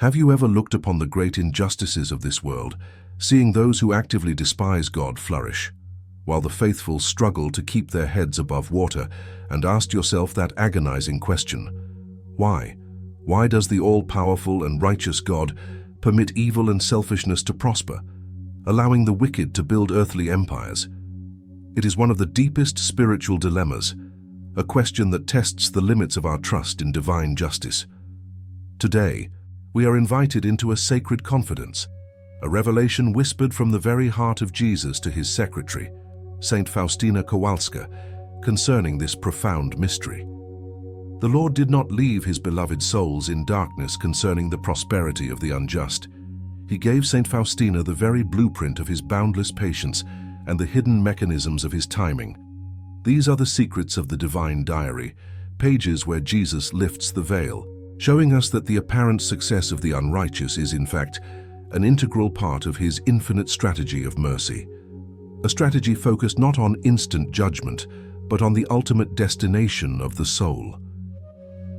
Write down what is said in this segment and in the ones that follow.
Have you ever looked upon the great injustices of this world, seeing those who actively despise God flourish, while the faithful struggle to keep their heads above water, and asked yourself that agonizing question: why? Why does the all-powerful and righteous God permit evil and selfishness to prosper, allowing the wicked to build earthly empires? It is one of the deepest spiritual dilemmas, a question that tests the limits of our trust in divine justice. Today, we are invited into a sacred confidence, a revelation whispered from the very heart of Jesus to his secretary, Saint Faustina Kowalska, concerning this profound mystery. The Lord did not leave his beloved souls in darkness concerning the prosperity of the unjust. He gave Saint Faustina the very blueprint of his boundless patience and the hidden mechanisms of his timing. These are the secrets of the divine diary, pages where Jesus lifts the veil, showing us that the apparent success of the unrighteous is, in fact, an integral part of his infinite strategy of mercy. A strategy focused not on instant judgment, but on the ultimate destination of the soul.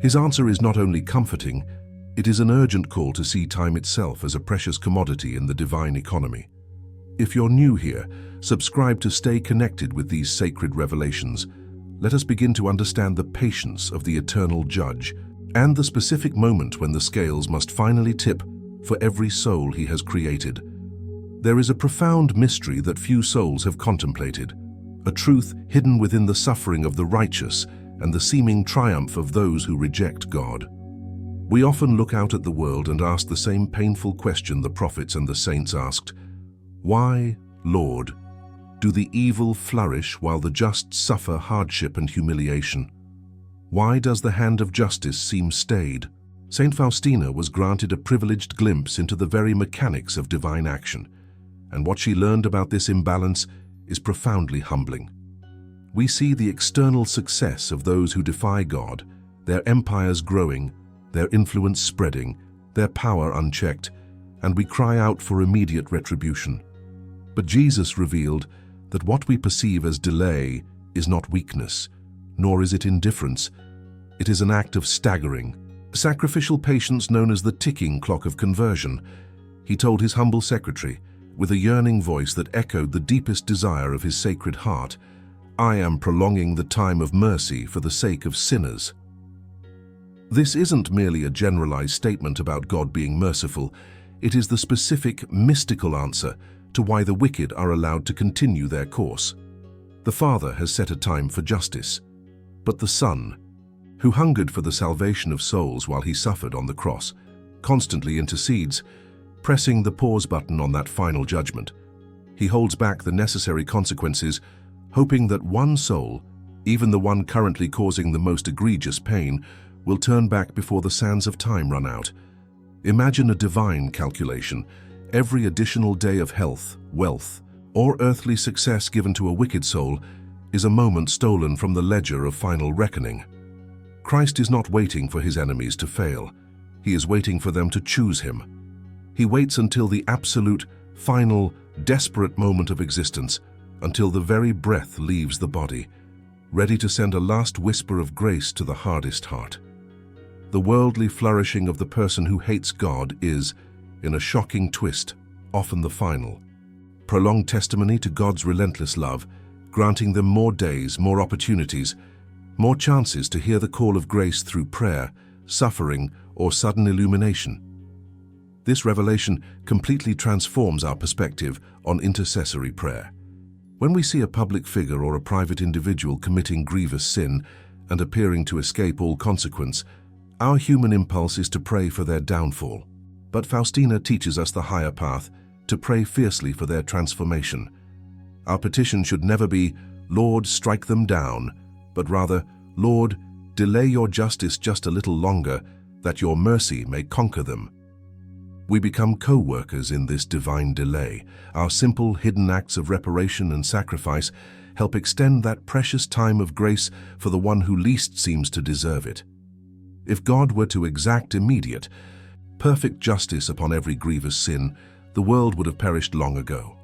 His answer is not only comforting, it is an urgent call to see time itself as a precious commodity in the divine economy. If you're new here, subscribe to stay connected with these sacred revelations. Let us begin to understand the patience of the eternal judge and the specific moment when the scales must finally tip for every soul he has created. There is a profound mystery that few souls have contemplated, a truth hidden within the suffering of the righteous and the seeming triumph of those who reject God. We often look out at the world and ask the same painful question the prophets and the saints asked: why, Lord, do the evil flourish while the just suffer hardship and humiliation? Why does the hand of justice seem stayed? Saint Faustina was granted a privileged glimpse into the very mechanics of divine action, and what she learned about this imbalance is profoundly humbling. We see the external success of those who defy God, their empires growing, their influence spreading, their power unchecked, and we cry out for immediate retribution. But Jesus revealed that what we perceive as delay is not weakness, nor is it indifference. It is an act of staggering, sacrificial patience known as the ticking clock of conversion. He told his humble secretary, with a yearning voice that echoed the deepest desire of his sacred heart, "I am prolonging the time of mercy for the sake of sinners." This isn't merely a generalized statement about God being merciful. It is the specific, mystical answer to why the wicked are allowed to continue their course. The Father has set a time for justice, but the Son, who hungered for the salvation of souls while he suffered on the cross, constantly intercedes, pressing the pause button on that final judgment. He holds back the necessary consequences, hoping that one soul, even the one currently causing the most egregious pain, will turn back before the sands of time run out. Imagine a divine calculation. Every additional day of health, wealth, or earthly success given to a wicked soul is a moment stolen from the ledger of final reckoning. Christ is not waiting for his enemies to fail. He is waiting for them to choose him. He waits until the absolute, final, desperate moment of existence, until the very breath leaves the body, ready to send a last whisper of grace to the hardest heart. The worldly flourishing of the person who hates God is, in a shocking twist, often the final, prolonged testimony to God's relentless love, granting them more days, more opportunities, more chances to hear the call of grace through prayer, suffering, or sudden illumination. This revelation completely transforms our perspective on intercessory prayer. When we see a public figure or a private individual committing grievous sin and appearing to escape all consequence, our human impulse is to pray for their downfall. But Faustina teaches us the higher path, to pray fiercely for their transformation. Our petition should never be, "Lord, strike them down," but rather, "Lord, delay your justice just a little longer, that your mercy may conquer them." We become co-workers in this divine delay. Our simple, hidden acts of reparation and sacrifice help extend that precious time of grace for the one who least seems to deserve it. If God were to exact immediate, perfect justice upon every grievous sin, the world would have perished long ago.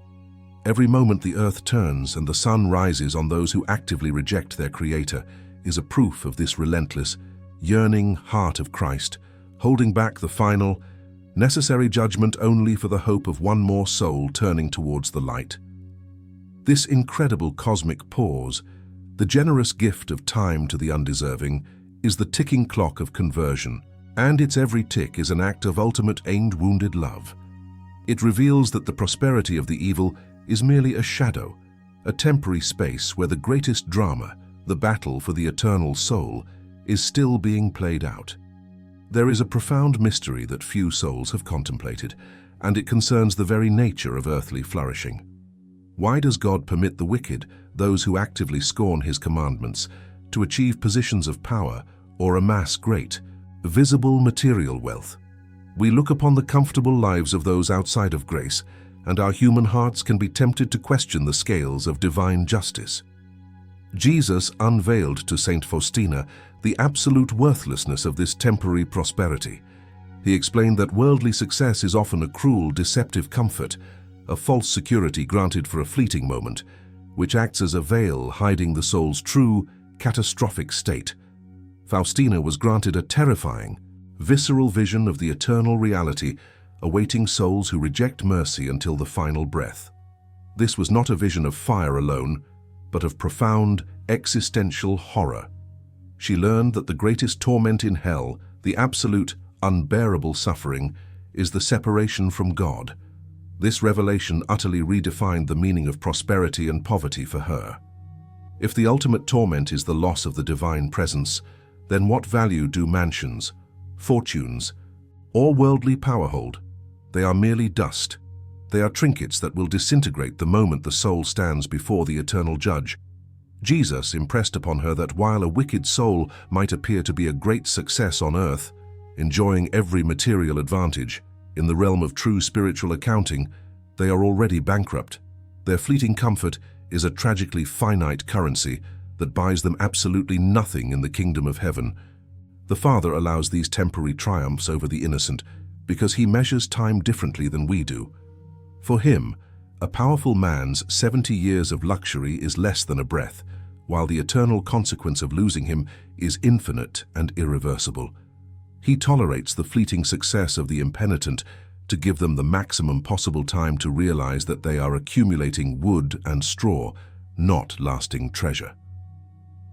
Every moment the earth turns and the sun rises on those who actively reject their Creator is a proof of this relentless, yearning heart of Christ, holding back the final, necessary judgment only for the hope of one more soul turning towards the light. This incredible cosmic pause, the generous gift of time to the undeserving, is the ticking clock of conversion, and its every tick is an act of ultimate aimed wounded love. It reveals that the prosperity of the evil is merely a shadow, a temporary space where the greatest drama, the battle for the eternal soul, is still being played out. There is a profound mystery that few souls have contemplated, and it concerns the very nature of earthly flourishing. Why does God permit the wicked, those who actively scorn His commandments, to achieve positions of power or amass great, visible material wealth? We look upon the comfortable lives of those outside of grace, and our human hearts can be tempted to question the scales of divine justice. Jesus unveiled to Saint Faustina the absolute worthlessness of this temporary prosperity. He explained that worldly success is often a cruel, deceptive comfort, a false security granted for a fleeting moment, which acts as a veil hiding the soul's true, catastrophic state. Faustina was granted a terrifying, visceral vision of the eternal reality awaiting souls who reject mercy until the final breath. This was not a vision of fire alone, but of profound, existential horror. She learned that the greatest torment in hell, the absolute, unbearable suffering, is the separation from God. This revelation utterly redefined the meaning of prosperity and poverty for her. If the ultimate torment is the loss of the divine presence, then what value do mansions, fortunes, or worldly power hold? They are merely dust. They are trinkets that will disintegrate the moment the soul stands before the eternal judge. Jesus impressed upon her that while a wicked soul might appear to be a great success on earth, enjoying every material advantage, in the realm of true spiritual accounting, they are already bankrupt. Their fleeting comfort is a tragically finite currency that buys them absolutely nothing in the kingdom of heaven. The Father allows these temporary triumphs over the innocent because He measures time differently than we do. For Him, a powerful man's 70 years of luxury is less than a breath, while the eternal consequence of losing him is infinite and irreversible. He tolerates the fleeting success of the impenitent to give them the maximum possible time to realize that they are accumulating wood and straw, not lasting treasure.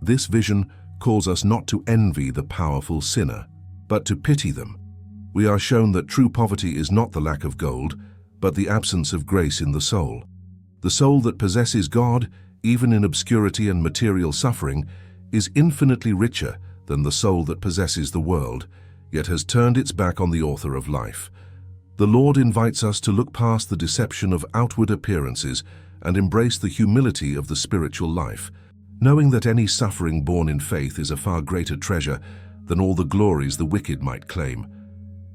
This vision calls us not to envy the powerful sinner, but to pity them. We are shown that true poverty is not the lack of gold, but the absence of grace in the soul. The soul that possesses God, even in obscurity and material suffering, is infinitely richer than the soul that possesses the world, yet has turned its back on the author of life. The Lord invites us to look past the deception of outward appearances and embrace the humility of the spiritual life, knowing that any suffering born in faith is a far greater treasure than all the glories the wicked might claim.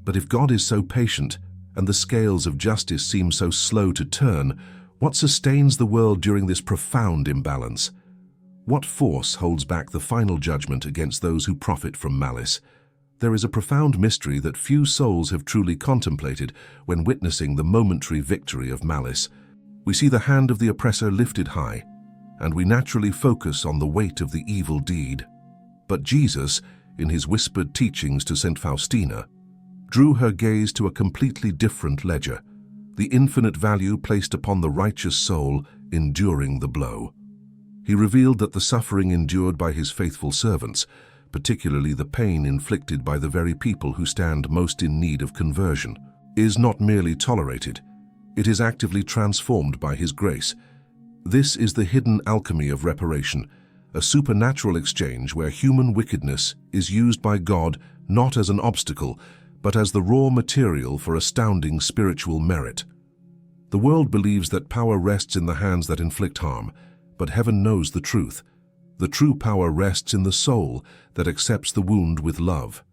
But if God is so patient, and the scales of justice seem so slow to turn, what sustains the world during this profound imbalance? What force holds back the final judgment against those who profit from malice? There is a profound mystery that few souls have truly contemplated when witnessing the momentary victory of malice. We see the hand of the oppressor lifted high, and we naturally focus on the weight of the evil deed. But Jesus, in His whispered teachings to Saint Faustina, drew her gaze to a completely different ledger, the infinite value placed upon the righteous soul enduring the blow. He revealed that the suffering endured by His faithful servants, particularly the pain inflicted by the very people who stand most in need of conversion, is not merely tolerated, it is actively transformed by His grace. This is the hidden alchemy of reparation, a supernatural exchange where human wickedness is used by God not as an obstacle, but as the raw material for astounding spiritual merit. The world believes that power rests in the hands that inflict harm, but heaven knows the truth. The true power rests in the soul that accepts the wound with love.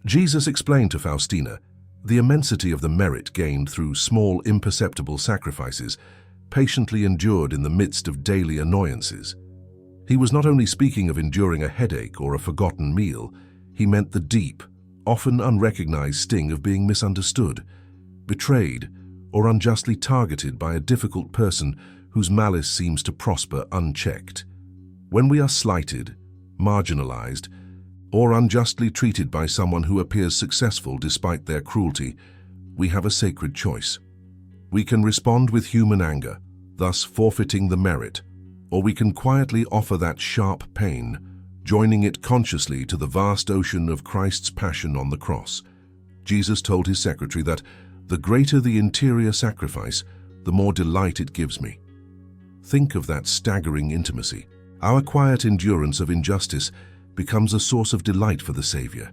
Jesus explained to Faustina the immensity of the merit gained through small, imperceptible sacrifices, patiently endured in the midst of daily annoyances. He was not only speaking of enduring a headache or a forgotten meal, he meant the deep, often unrecognized sting of being misunderstood, betrayed, or unjustly targeted by a difficult person whose malice seems to prosper unchecked. When we are slighted, marginalized, or unjustly treated by someone who appears successful despite their cruelty, we have a sacred choice. We can respond with human anger, thus forfeiting the merit, or we can quietly offer that sharp pain, joining it consciously to the vast ocean of Christ's passion on the cross. Jesus told his secretary that, "The greater the interior sacrifice, the more delight it gives me." Think of that staggering intimacy. Our quiet endurance of injustice becomes a source of delight for the Savior.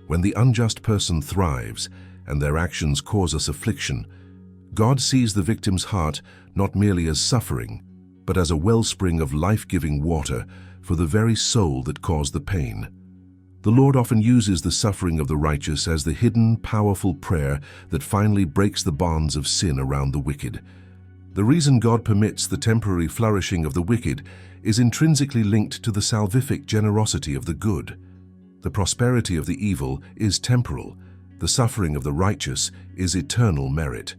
When the unjust person thrives and their actions cause us affliction, God sees the victim's heart not merely as suffering, but as a wellspring of life-giving water for the very soul that caused the pain. The Lord often uses the suffering of the righteous as the hidden, powerful prayer that finally breaks the bonds of sin around the wicked. The reason God permits the temporary flourishing of the wicked is intrinsically linked to the salvific generosity of the good. The prosperity of the evil is temporal. The suffering of the righteous is eternal merit.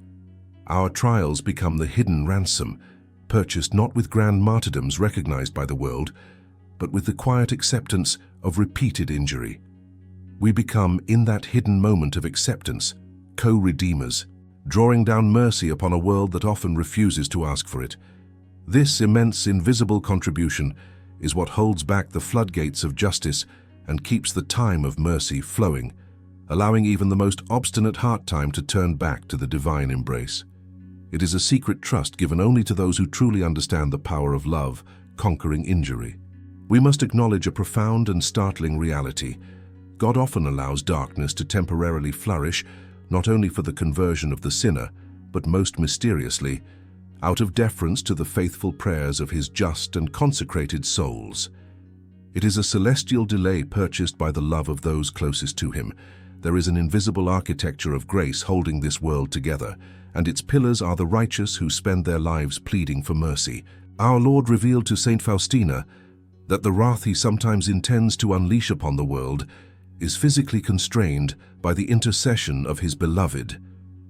Our trials become the hidden ransom, purchased not with grand martyrdoms recognized by the world, but with the quiet acceptance of repeated injury. We become, in that hidden moment of acceptance, co-redeemers, drawing down mercy upon a world that often refuses to ask for it. This immense invisible contribution is what holds back the floodgates of justice and keeps the time of mercy flowing, allowing even the most obstinate heart time to turn back to the divine embrace. It is a secret trust given only to those who truly understand the power of love, conquering injury. We must acknowledge a profound and startling reality. God often allows darkness to temporarily flourish, not only for the conversion of the sinner, but most mysteriously, out of deference to the faithful prayers of his just and consecrated souls. It is a celestial delay purchased by the love of those closest to him. There is an invisible architecture of grace holding this world together, and its pillars are the righteous who spend their lives pleading for mercy. Our Lord revealed to Saint Faustina that the wrath he sometimes intends to unleash upon the world is physically constrained by the intercession of his beloved.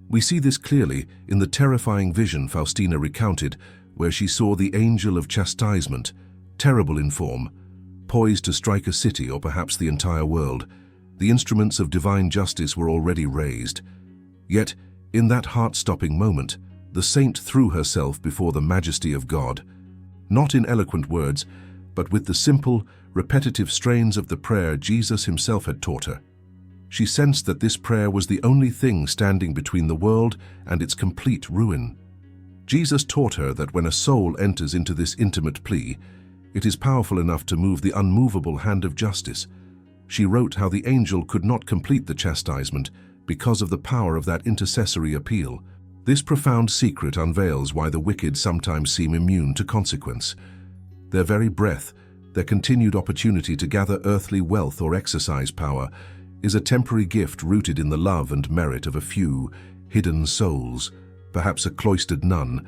We see this clearly in the terrifying vision Faustina recounted, where she saw the angel of chastisement, terrible in form, poised to strike a city or perhaps the entire world. The instruments of divine justice were already raised. Yet, in that heart-stopping moment, the saint threw herself before the majesty of God, not in eloquent words, but with the simple, repetitive strains of the prayer Jesus himself had taught her. She sensed that this prayer was the only thing standing between the world and its complete ruin. Jesus taught her that when a soul enters into this intimate plea, it is powerful enough to move the unmovable hand of justice. She wrote how the angel could not complete the chastisement because of the power of that intercessory appeal. This profound secret unveils why the wicked sometimes seem immune to consequence. Their very breath, their continued opportunity to gather earthly wealth or exercise power, is a temporary gift rooted in the love and merit of a few hidden souls, perhaps a cloistered nun,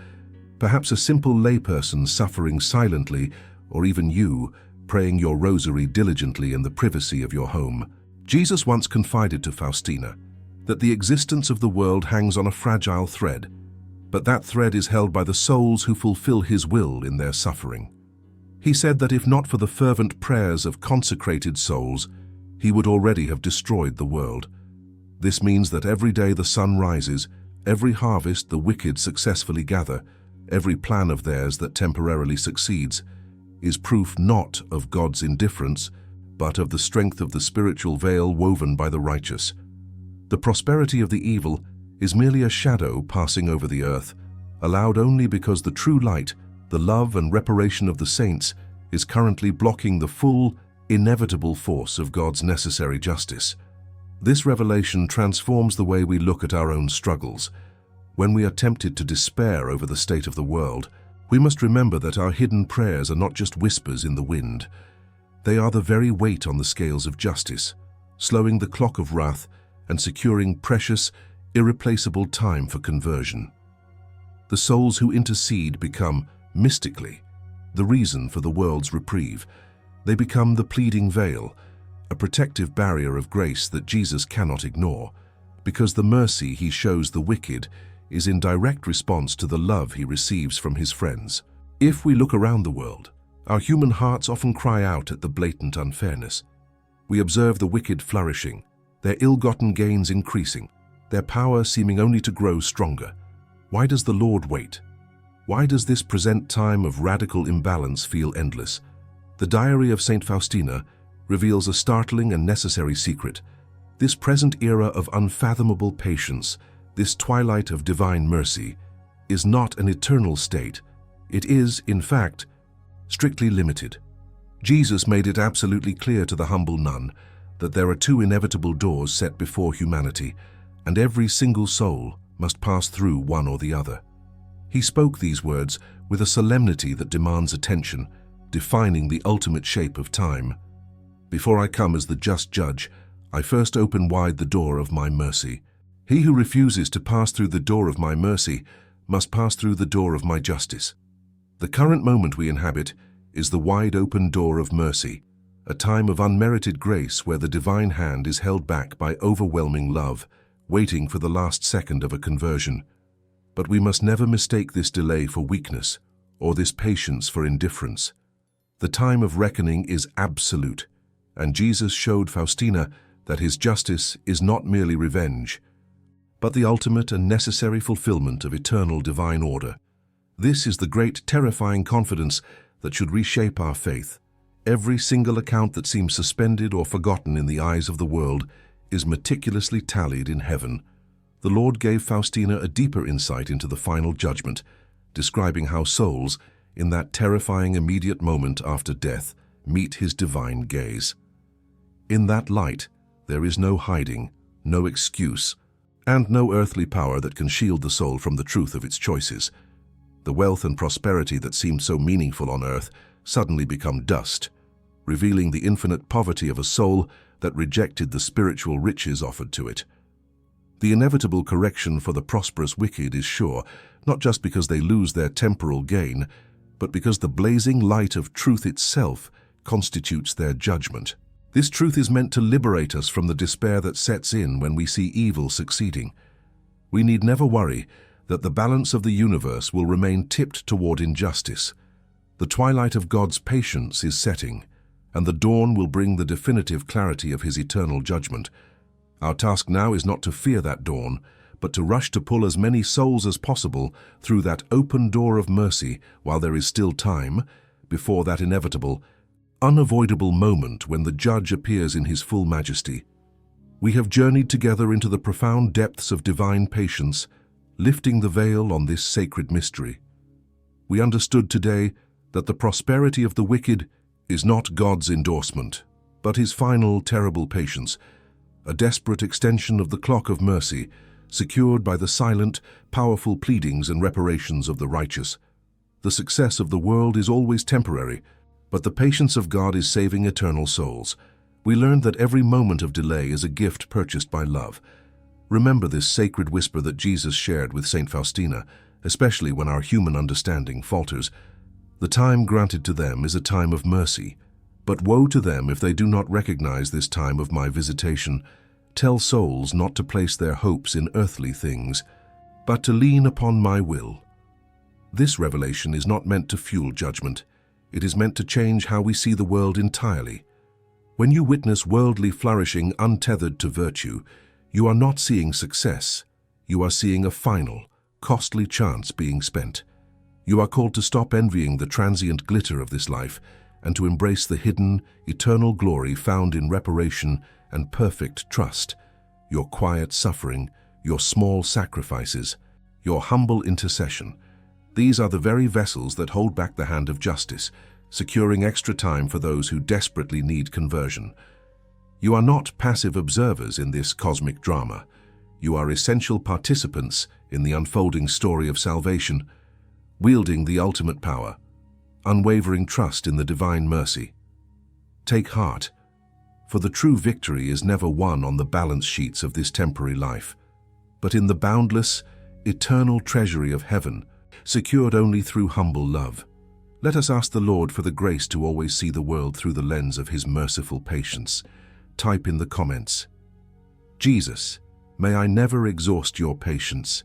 perhaps a simple layperson suffering silently, or even you, praying your rosary diligently in the privacy of your home. Jesus once confided to Faustina that the existence of the world hangs on a fragile thread, but that thread is held by the souls who fulfill his will in their suffering. He said that if not for the fervent prayers of consecrated souls, he would already have destroyed the world. This means that every day the sun rises, every harvest the wicked successfully gather, every plan of theirs that temporarily succeeds, is proof not of God's indifference, but of the strength of the spiritual veil woven by the righteous. The prosperity of the evil is merely a shadow passing over the earth, allowed only because the true light, the love and reparation of the saints, is currently blocking the full, inevitable force of God's necessary justice. This revelation transforms the way we look at our own struggles. When we are tempted to despair over the state of the world, we must remember that our hidden prayers are not just whispers in the wind. They are the very weight on the scales of justice, slowing the clock of wrath and securing precious, irreplaceable time for conversion. The souls who intercede become, mystically, the reason for the world's reprieve. They become the pleading veil, a protective barrier of grace that Jesus cannot ignore, because the mercy he shows the wicked is in direct response to the love he receives from his friends. If we look around the world, our human hearts often cry out at the blatant unfairness. We observe the wicked flourishing, their ill-gotten gains increasing, their power seeming only to grow stronger. Why does the Lord wait? Why does this present time of radical imbalance feel endless? The diary of Saint Faustina reveals a startling and necessary secret. This present era of unfathomable patience, this twilight of divine mercy, is not an eternal state. It is, in fact, strictly limited. Jesus made it absolutely clear to the humble nun that there are two inevitable doors set before humanity, and every single soul must pass through one or the other. He spoke these words with a solemnity that demands attention, defining the ultimate shape of time. Before I come as the just judge, I first open wide the door of my mercy. He who refuses to pass through the door of my mercy must pass through the door of my justice. The current moment we inhabit is the wide open door of mercy, a time of unmerited grace where the divine hand is held back by overwhelming love, waiting for the last second of a conversion. But we must never mistake this delay for weakness or this patience for indifference. The time of reckoning is absolute, and Jesus showed Faustina that his justice is not merely revenge, but the ultimate and necessary fulfillment of eternal divine order. This is the great, terrifying confidence that should reshape our faith. Every single account that seems suspended or forgotten in the eyes of the world is meticulously tallied in heaven. The Lord gave Faustina a deeper insight into the final judgment, describing how souls, in that terrifying immediate moment after death, meet his divine gaze. In that light, there is no hiding, no excuse, and no earthly power that can shield the soul from the truth of its choices. The wealth and prosperity that seemed so meaningful on earth suddenly become dust, revealing the infinite poverty of a soul that rejected the spiritual riches offered to it. The inevitable correction for the prosperous wicked is sure, not just because they lose their temporal gain, but because the blazing light of truth itself constitutes their judgment. This truth is meant to liberate us from the despair that sets in when we see evil succeeding. We need never worry that the balance of the universe will remain tipped toward injustice. The twilight of God's patience is setting, and the dawn will bring the definitive clarity of his eternal judgment. Our task now is not to fear that dawn, but to rush to pull as many souls as possible through that open door of mercy while there is still time, before that inevitable, unavoidable moment when the judge appears in his full majesty. We have journeyed together into the profound depths of divine patience, lifting the veil on this sacred mystery. We understood today that the prosperity of the wicked is not God's endorsement, but his final terrible patience, a desperate extension of the clock of mercy, secured by the silent, powerful pleadings and reparations of the righteous. The success of the world is always temporary, but the patience of God is saving eternal souls. We learned that every moment of delay is a gift purchased by love. Remember this sacred whisper that Jesus shared with Saint Faustina, especially when our human understanding falters. The time granted to them is a time of mercy, but woe to them if they do not recognize this time of my visitation. Tell souls not to place their hopes in earthly things, but to lean upon my will. This revelation is not meant to fuel judgment. It is meant to change how we see the world entirely. When you witness worldly flourishing untethered to virtue, you are not seeing success. You are seeing a final, costly chance being spent. You are called to stop envying the transient glitter of this life and to embrace the hidden, eternal glory found in reparation and perfect trust. Your quiet suffering, your small sacrifices, your humble intercession. These are the very vessels that hold back the hand of justice, securing extra time for those who desperately need conversion. You are not passive observers in this cosmic drama. You are essential participants in the unfolding story of salvation, wielding the ultimate power, unwavering trust in the divine mercy. Take heart, for the true victory is never won on the balance sheets of this temporary life, but in the boundless, eternal treasury of heaven, secured only through humble love. Let us ask the Lord for the grace to always see the world through the lens of his merciful patience. Type in the comments, Jesus, may I never exhaust your patience.